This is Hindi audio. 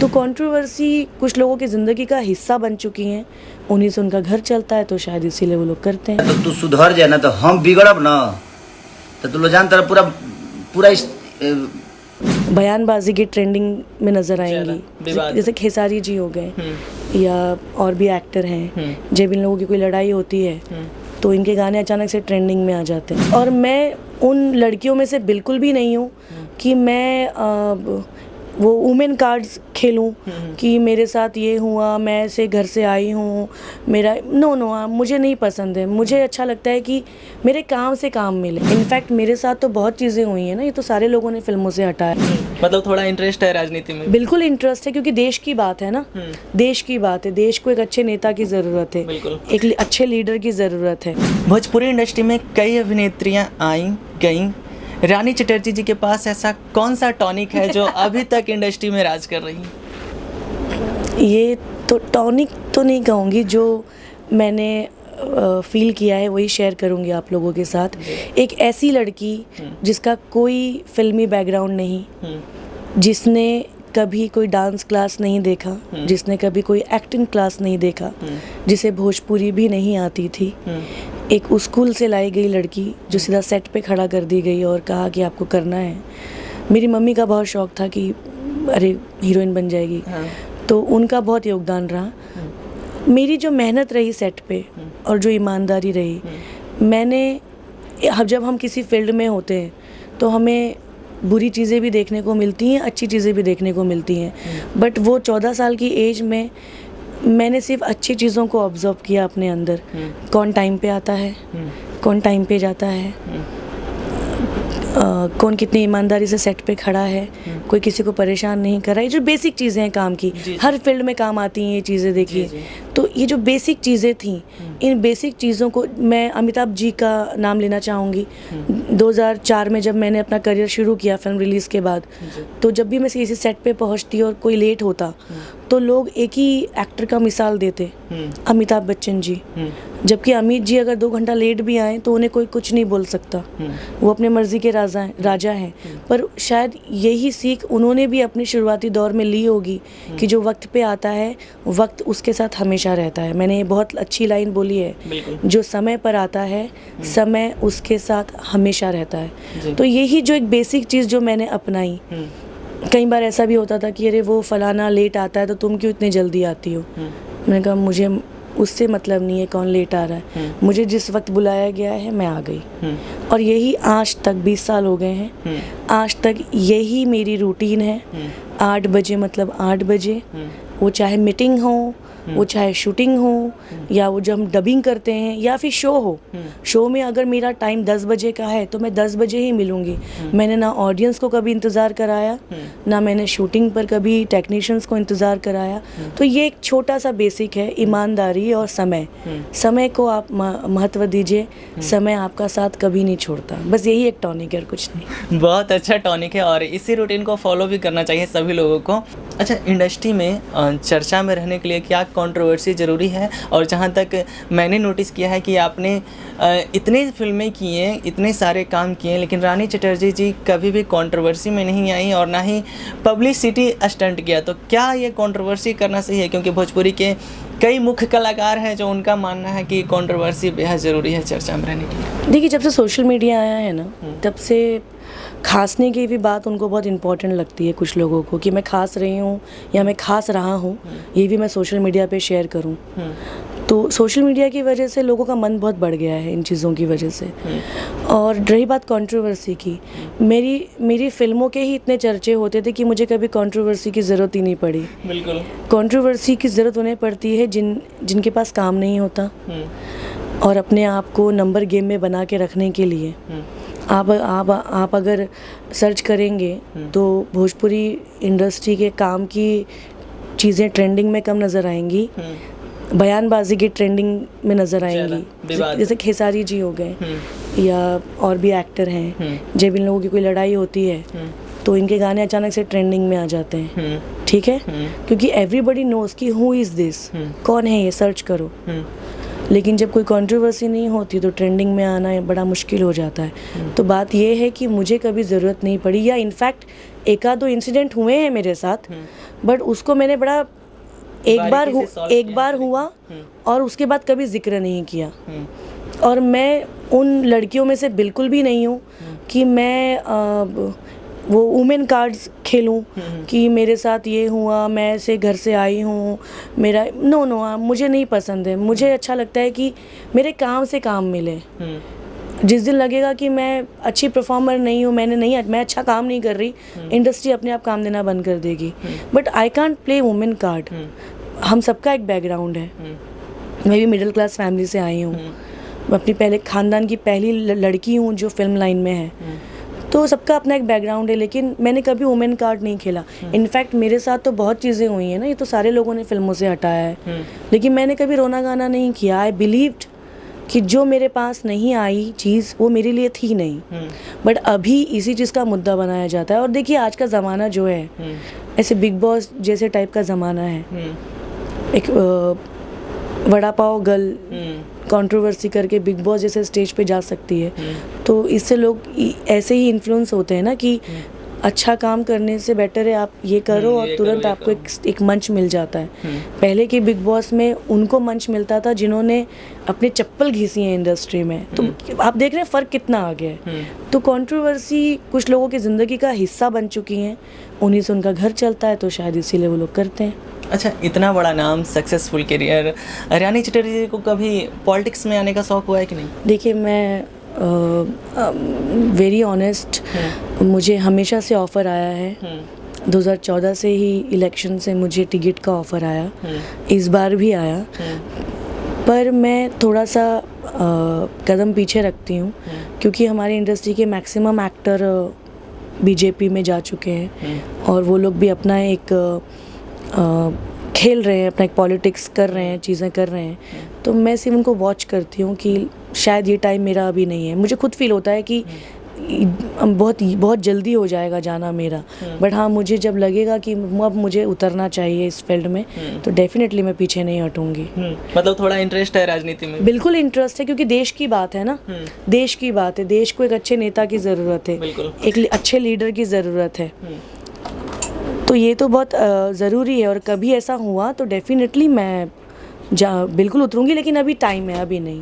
तो कंट्रोवर्सी कुछ लोगों की ज़िंदगी का हिस्सा बन चुकी हैं, उन्हीं से उनका घर चलता है, तो शायद इसीलिए वो लोग करते हैं। तो तू सुधर जाए ना, तो हम बिगड़ब ना, तो तू लोग जान तेरा पूरा पूरा बयानबाजी की ट्रेंडिंग में नज़र आएंगी, जैसे खेसारी जी हो गए या और भी एक्टर हैं, जब इन लोगों की कोई लड़ाई होती है तो इनके गाने अचानक से ट्रेंडिंग में आ जाते हैं। और मैं उन लड़कियों में से बिल्कुल भी नहीं हूँ कि मैं वो वुमेन कार्ड्स खेलूं कि मेरे साथ ये हुआ, मैं ऐसे घर से आई हूँ, मेरा नो मुझे नहीं पसंद है। मुझे अच्छा लगता है कि मेरे काम से काम मिले। इनफैक्ट मेरे साथ तो बहुत चीज़ें हुई हैं ना, ये तो सारे लोगों ने फिल्मों से हटाया। मतलब थोड़ा इंटरेस्ट है राजनीति में? बिल्कुल इंटरेस्ट है, क्योंकि देश की बात है ना, देश की बात है, देश को एक अच्छे नेता की ज़रूरत है, एक अच्छे लीडर की ज़रूरत है। भोजपुरी इंडस्ट्री में कई अभिनेत्रियाँ आई गईं, रानी चटर्जी जी के पास ऐसा कौन सा टॉनिक है जो अभी तक इंडस्ट्री में राज कर रही है? ये तो टॉनिक तो नहीं कहूँगी, जो मैंने फील किया है वही शेयर करूँगी आप लोगों के साथ। एक ऐसी लड़की जिसका कोई फिल्मी बैकग्राउंड नहीं, जिसने कभी कोई डांस क्लास नहीं देखा, जिसने कभी कोई एक्टिंग क्लास नहीं देखा, जिसे भोजपुरी भी नहीं आती थी, एक स्कूल से लाई गई लड़की जो सीधा सेट पे खड़ा कर दी गई और कहा कि आपको करना है। मेरी मम्मी का बहुत शौक था कि अरे हीरोइन बन जाएगी, तो उनका बहुत योगदान रहा। मेरी जो मेहनत रही सेट पे और जो ईमानदारी रही, मैंने जब हम किसी फील्ड में होते हैं तो हमें बुरी चीज़ें भी देखने को मिलती हैं, अच्छी चीज़ें भी देखने को मिलती हैं, बट वो 14 साल की एज में मैंने सिर्फ अच्छी चीज़ों को ऑब्जर्व किया अपने अंदर। कौन टाइम पे आता है, कौन टाइम पे जाता है, कौन कितनी ईमानदारी से सेट पे खड़ा है, कोई किसी को परेशान नहीं कर रहा है। ये जो बेसिक चीज़ें हैं काम की, हर फील्ड में काम आती हैं ये चीज़ें, देखिए। तो ये जो बेसिक चीज़ें थी, इन बेसिक चीज़ों को मैं अमिताभ जी का नाम लेना चाहूँगी। 2004 में जब मैंने अपना करियर शुरू किया फिल्म रिलीज़ के बाद, तो जब भी मैं किसी सेट पे पहुँचती और कोई लेट होता तो लोग एक ही एक्टर का मिसाल देते, अमिताभ बच्चन जी। जबकि अमित जी अगर 2 घंटा लेट भी आए तो उन्हें कोई कुछ नहीं बोल सकता, वो अपने मर्जी के राजा हैं। पर शायद यही सीख उन्होंने भी अपने शुरुआती दौर में ली होगी कि जो वक्त पे आता है वक्त उसके साथ हमेशा रहता है। मैंने ये बहुत अच्छी लाइन बोली है, जो समय पर आता है समय उसके साथ हमेशा रहता है। तो यही जो एक बेसिक चीज़ जो मैंने अपनाई। कई बार ऐसा भी होता था कि अरे वो फलाना लेट आता है तो तुम क्यों इतनी जल्दी आती हो। मैंने कहा मुझे उससे मतलब नहीं है कौन लेट आ रहा है, मुझे जिस वक्त बुलाया गया है मैं आ गई। और यही आज तक 20 साल हो गए हैं, आज तक यही मेरी रूटीन है। 8 बजे मतलब 8 बजे, वो चाहे मीटिंग हो, वो चाहे शूटिंग हो, या वो जब हम डबिंग करते हैं या फिर शो हो। शो में अगर मेरा टाइम 10 बजे का है तो मैं 10 बजे ही मिलूँगी। मैंने ना ऑडियंस को कभी इंतज़ार कराया, ना मैंने शूटिंग पर कभी टेक्नीशियंस को इंतज़ार कराया। तो ये एक छोटा सा बेसिक है, ईमानदारी और समय। समय को आप महत्व दीजिए, समय आपका साथ कभी नहीं छोड़ता। बस यही एक टॉनिक है, कुछ नहीं। बहुत अच्छा टॉनिक है और इसी रूटीन को फॉलो भी करना चाहिए सभी लोगों को। अच्छा, इंडस्ट्री में चर्चा में रहने के लिए क्या कंट्रोवर्सी ज़रूरी है? और जहाँ तक मैंने नोटिस किया है कि आपने इतने फिल्में की हैं, इतने सारे काम किए हैं, लेकिन रानी चटर्जी जी कभी भी कंट्रोवर्सी में नहीं आई और ना ही पब्लिसिटी स्टंट किया। तो क्या ये कंट्रोवर्सी करना सही है? क्योंकि भोजपुरी के कई मुख्य कलाकार हैं जो उनका मानना है कि कंट्रोवर्सी बेहद ज़रूरी है चर्चा में रहने के लिए। देखिए, जब से सोशल मीडिया आया है ना, तब से खांसने की भी बात उनको बहुत इम्पोर्टेंट लगती है कुछ लोगों को, कि मैं खांस रही हूँ या मैं खांस रहा हूँ, ये भी मैं सोशल मीडिया पे शेयर करूँ। तो सोशल मीडिया की वजह से लोगों का मन बहुत बढ़ गया है इन चीज़ों की वजह से। और रही बात कंट्रोवर्सी की, मेरी फिल्मों के ही इतने चर्चे होते थे कि मुझे कभी कंट्रोवर्सी की ज़रूरत ही नहीं पड़ी। बिल्कुल, कंट्रोवर्सी की ज़रूरत उन्हें पड़ती है जिनके पास काम नहीं होता और अपने आप को नंबर गेम में बना के रखने के लिए। आप अगर सर्च करेंगे तो भोजपुरी इंडस्ट्री के काम की चीज़ें ट्रेंडिंग में कम नज़र आएंगी, बयानबाजी की ट्रेंडिंग में नज़र आएंगी, जैसे खेसारी जी हो गए या और भी एक्टर हैं, जब इन लोगों की कोई लड़ाई होती है तो इनके गाने अचानक से ट्रेंडिंग में आ जाते हैं। ठीक है, क्योंकि एवरीबडी नोज़ कि हु इज़ दिस, कौन है ये, सर्च करो। लेकिन जब कोई कंट्रोवर्सी नहीं होती तो ट्रेंडिंग में आना बड़ा मुश्किल हो जाता है। तो बात ये है कि मुझे कभी ज़रूरत नहीं पड़ी, या इनफैक्ट एक आध दो इंसिडेंट हुए हैं मेरे साथ, बट उसको मैंने बड़ा बारीकी से solve एक किया बार है। हुआ और उसके बाद कभी जिक्र नहीं किया। और मैं उन लड़कियों में से बिल्कुल भी नहीं हूँ कि मैं वो वुमेन कार्ड्स खेलूं कि मेरे साथ ये हुआ, मैं ऐसे घर से आई हूँ, मेरा नो मुझे नहीं पसंद है। मुझे अच्छा लगता है कि मेरे काम से काम मिले। जिस दिन लगेगा कि मैं अच्छी परफॉर्मर नहीं हूँ, मैं अच्छा काम नहीं कर रही, इंडस्ट्री अपने आप काम देना बंद कर देगी। But I can't play women card. हम सबका एक बैकग्राउंड है। मैं भी मिडिल क्लास फैमिली से आई हूँ, मैं अपनी पहले ख़ानदान की पहली लड़की हूँ जो फिल्म लाइन में है, तो सबका अपना एक बैकग्राउंड है। लेकिन मैंने कभी वुमेन कार्ड नहीं खेला। इनफैक्ट मेरे साथ तो बहुत चीज़ें हुई हैं ना, ये तो सारे लोगों ने फिल्मों से हटाया है, लेकिन मैंने कभी रोना गाना नहीं किया। आई बिलीव्ड कि जो मेरे पास नहीं आई चीज़ वो मेरे लिए थी नहीं। बट अभी इसी चीज़ का मुद्दा बनाया जाता है। और देखिए आज का ज़माना जो है, ऐसे बिग बॉस जैसे टाइप का ज़माना है। एक वड़ा पाव गर्ल कंट्रोवर्सी करके बिग बॉस जैसे स्टेज पे जा सकती है, तो इससे लोग ऐसे ही इन्फ्लुएंस होते हैं ना कि अच्छा काम करने से बेटर है आप ये करो, और तुरंत आपको एक मंच मिल जाता है। पहले के बिग बॉस में उनको मंच मिलता था जिन्होंने अपने चप्पल घिसी है इंडस्ट्री में। तो आप देख रहे हैं फ़र्क कितना आ गया है। तो कंट्रोवर्सी कुछ लोगों की ज़िंदगी का हिस्सा बन चुकी हैं, उन्हीं से उनका घर चलता है, तो शायद इसीलिए वो लोग करते हैं। अच्छा, इतना बड़ा नाम, सक्सेसफुल करियर, रानी चटर्जी को कभी पॉलिटिक्स में आने का शौक हुआ है कि नहीं? देखिए मैं वेरी ऑनेस्ट, मुझे हमेशा से ऑफ़र आया है। 2014 से ही इलेक्शन से मुझे टिकट का ऑफ़र आया, इस बार भी आया, पर मैं थोड़ा सा कदम पीछे रखती हूँ क्योंकि हमारी इंडस्ट्री के मैक्सिमम एक्टर बीजेपी में जा चुके हैं और वो लोग भी अपना एक खेल रहे हैं, अपना एक पॉलिटिक्स कर रहे हैं, चीज़ें कर रहे हैं। तो मैं सिर्फ उनको वॉच करती हूँ कि शायद ये टाइम मेरा अभी नहीं है। मुझे खुद फील होता है कि बहुत जल्दी हो जाएगा जाना मेरा, बट हाँ मुझे जब लगेगा कि अब मुझे उतरना चाहिए इस फील्ड में, तो डेफिनेटली मैं पीछे नहीं हटूंगी। मतलब थोड़ा इंटरेस्ट है राजनीति में? बिल्कुल इंटरेस्ट है, क्योंकि देश की बात है ना, देश की बात है। देश को एक अच्छे नेता की ज़रूरत है, एक अच्छे लीडर की ज़रूरत है, तो ये तो बहुत ज़रूरी है। और कभी ऐसा हुआ तो डेफिनेटली मैं बिल्कुल उतरूंगी, लेकिन अभी टाइम है, अभी नहीं।